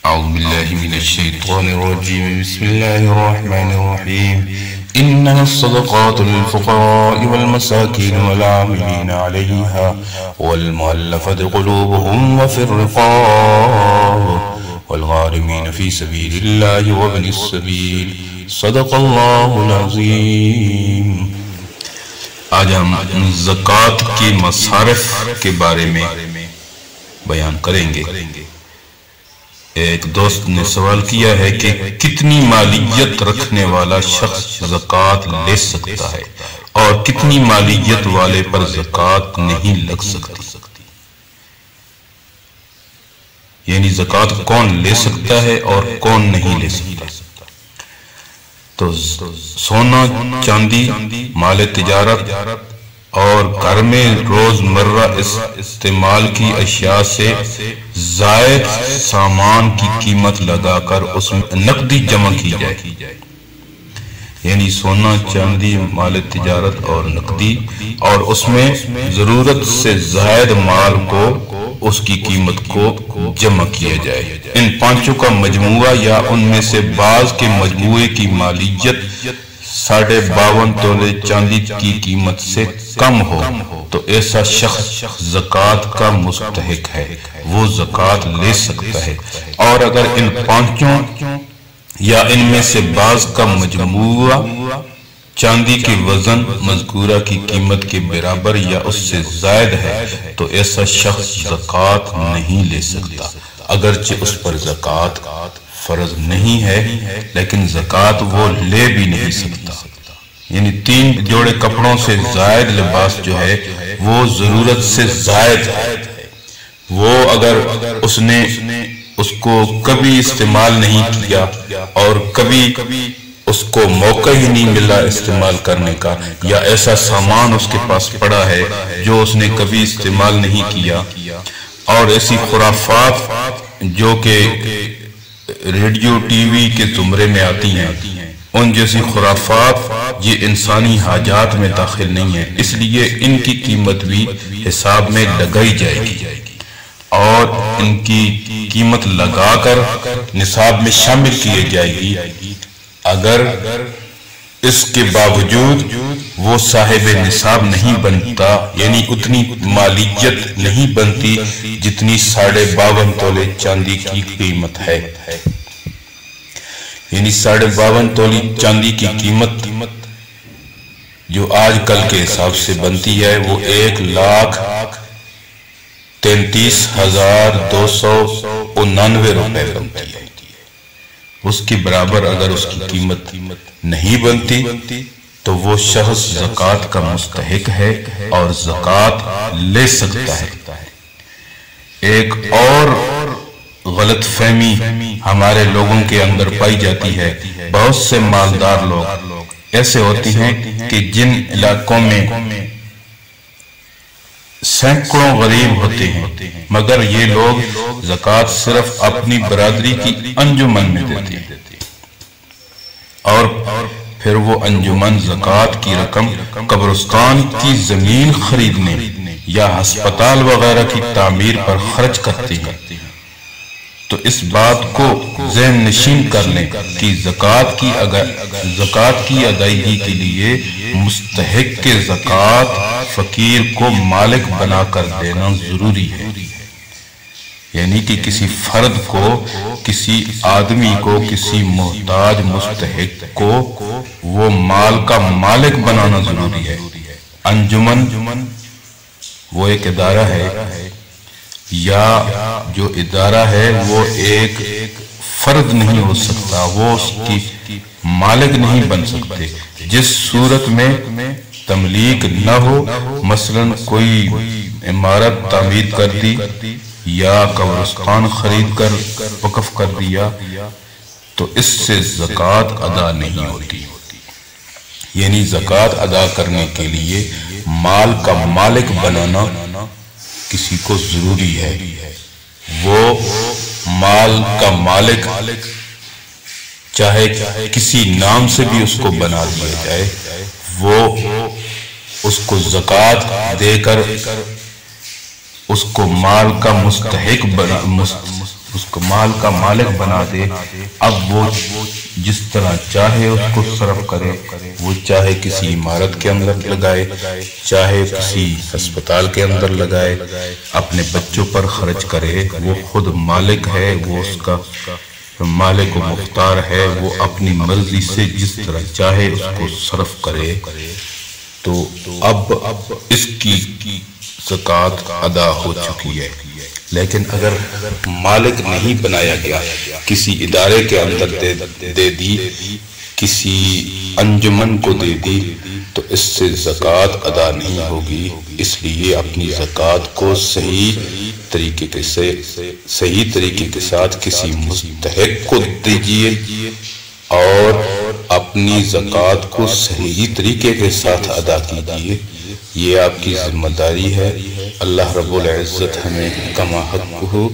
أعوذ بالله من الشيطان الرجيم. بسم الله الرحمن الرحيم. إنما الصدقات للفقراء والمساكين والعاملين عليها والمؤلفة قلوبهم وفي الرقاب والغارمين في سبيل الله وابن السبيل. صدق الله العظیم. آج ہم زکوٰۃ کی مصارف کے بارے میں بیان کریں گے. ایک دوست نے سوال کیا ہے کہ کتنی مالیت رکھنے والا شخص زکوٰۃ لے سکتا ہے اور کتنی مالیت والے پر زکوٰۃ نہیں لگ سکتی، یعنی زکوٰۃ کون لے سکتا ہے اور کون نہیں لے سکتا. تو سونا چاندی، مال تجارت اور گھر میں روزمرہ استعمال کی اشیاء سے زائد سامان کی قیمت لگا کر اس میں نقدی جمع کی جائے، یعنی سونا چاندی، مال تجارت اور نقدی، اور اس میں ضرورت سے زائد مال کو اس کی قیمت کو جمع کیا جائے. ان پانچوں کا مجموعہ یا ان میں سے بعض کے مجموعے کی مالیت 52.5 تولے چاندی کی قیمت سے کم ہو تو ایسا شخص زکوٰۃ کا مستحق ہے، وہ زکوٰۃ لے سکتا ہے. اور اگر ان پانچوں یا ان میں سے بعض کا مجموعہ چاندی کی وزن مذکورہ کی قیمت کے برابر یا اس سے زائد ہے تو ایسا شخص زکوٰۃ نہیں لے سکتا، اگرچہ اس پر زکوٰۃ فرض نہیں ہے، لیکن زکوٰۃ وہ لے بھی نہیں سکتا. یعنی 3 جوڑے کپڑوں سے زائد لباس جو ہے وہ ضرورت سے زائد ہے، وہ اگر اس نے اس کو کبھی استعمال نہیں کیا اور کبھی اس کو موقع ہی نہیں ملا استعمال کرنے کا، یا ایسا سامان اس کے پاس پڑا ہے جو اس نے کبھی استعمال نہیں کیا، اور ایسی خرافات جو کہ ریڈیو ٹی وی کے زمرے میں آتی ہیں، ان جیسی خرافات یہ انسانی حاجات میں داخل نہیں ہے، اس لیے ان کی قیمت بھی حساب میں لگائی جائے گی اور ان کی قیمت لگا کر نصاب میں شامل کی جائے گی. اگر اس کے باوجود وہ صاحب نصاب نہیں بنتا، یعنی اتنی مالیت نہیں بنتی جتنی 52.5 تولے چاندی کی قیمت ہے، یعنی 52.5 تولی چاندی کی قیمت جو آج کل کے حساب سے بنتی ہے وہ 1,33,299 روپے بنتی ہے. اس کے برابر اگر اس کی قیمت نہیں بنتی تو وہ شخص زکوٰۃ کا مستحق ہے اور زکوٰۃ لے سکتا ہے. ایک اور غلط فہمی ہمارے لوگوں کے اندر پائی جاتی ہے. بہت سے مالدار لوگ ایسے ہوتے ہیں کہ جن علاقوں میں سینکڑوں غریب ہوتے ہیں مگر یہ لوگ زکوٰۃ صرف اپنی برادری کی انجمن میں دیتے ہیں، اور پھر وہ انجمن زکوٰۃ کی رقم قبرستان کی زمین خریدنے یا ہسپتال وغیرہ کی تعمیر پر خرچ کرتے ہیں. تو اس بات کو ذہن نشین کر لیں کہ زکوٰۃ کی ادائیگی کے لیے مستحق کے زکوٰۃ فقیر کو مالک بنا کر دینا ضروری ہے، یعنی کہ کسی فرد کو، کسی آدمی کو، کسی محتاج مستحق کو وہ مال کا مالک بنانا ضروری ہے. انجمن وہ ایک ادارہ ہے، یا جو ادارہ ہے وہ ایک فرد نہیں ہو سکتا، وہ اس کی مالک نہیں بن سکتے. جس صورت میں تملیک نہ ہو، مثلا کوئی عمارت تعمیر کر دی یا قبرستان خرید کر وقف کر دیا تو اس سے زکوٰۃ ادا نہیں ہوتی. یعنی زکوٰۃ ادا کرنے کے لیے مال کا مالک بنانا کسی کو ضروری ہے. وہ مال کا مالک چاہے کسی نام سے بھی اس کو بنا دیا جائے، وہ اس کو زکوٰۃ دے کر اس کو مال کا مستحق اس کو مال کا مالک بنا دے، اب وہ جس طرح چاہے اس کو صرف کرے، وہ چاہے کسی عمارت کے اندر لگائے، چاہے کسی ہسپتال کے اندر لگائے، اپنے بچوں پر خرچ کرے، وہ خود مالک ہے، وہ اس کا مالک و مختار ہے، وہ اپنی مرضی سے جس طرح چاہے اس کو صرف کرے، تو اب اس کی زکوٰۃ ادا ہو چکی ہے۔ لیکن اگر مالک نہیں بنایا گیا، کسی ادارے کے اندر دے دی، کسی انجمن کو دے دی، تو اس سے زکوٰۃ ادا نہیں ہوگی۔ اس لیے اپنی زکوٰۃ کو صحیح طریقے کے ساتھ کسی مستحق کو دیجیے، اور اپنی زکوٰۃ کو صحیح طریقے کے ساتھ ادا کیجیے، یہ آپ کی ذمہ داری ہے۔ اللہ رب العزت ہمیں کما حق ہو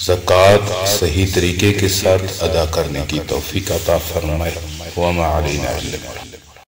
زکوٰۃ صحیح طریقے کے ساتھ ادا کرنے کی توفیق عطا فرمائے۔ وما علینا الا البلاغ۔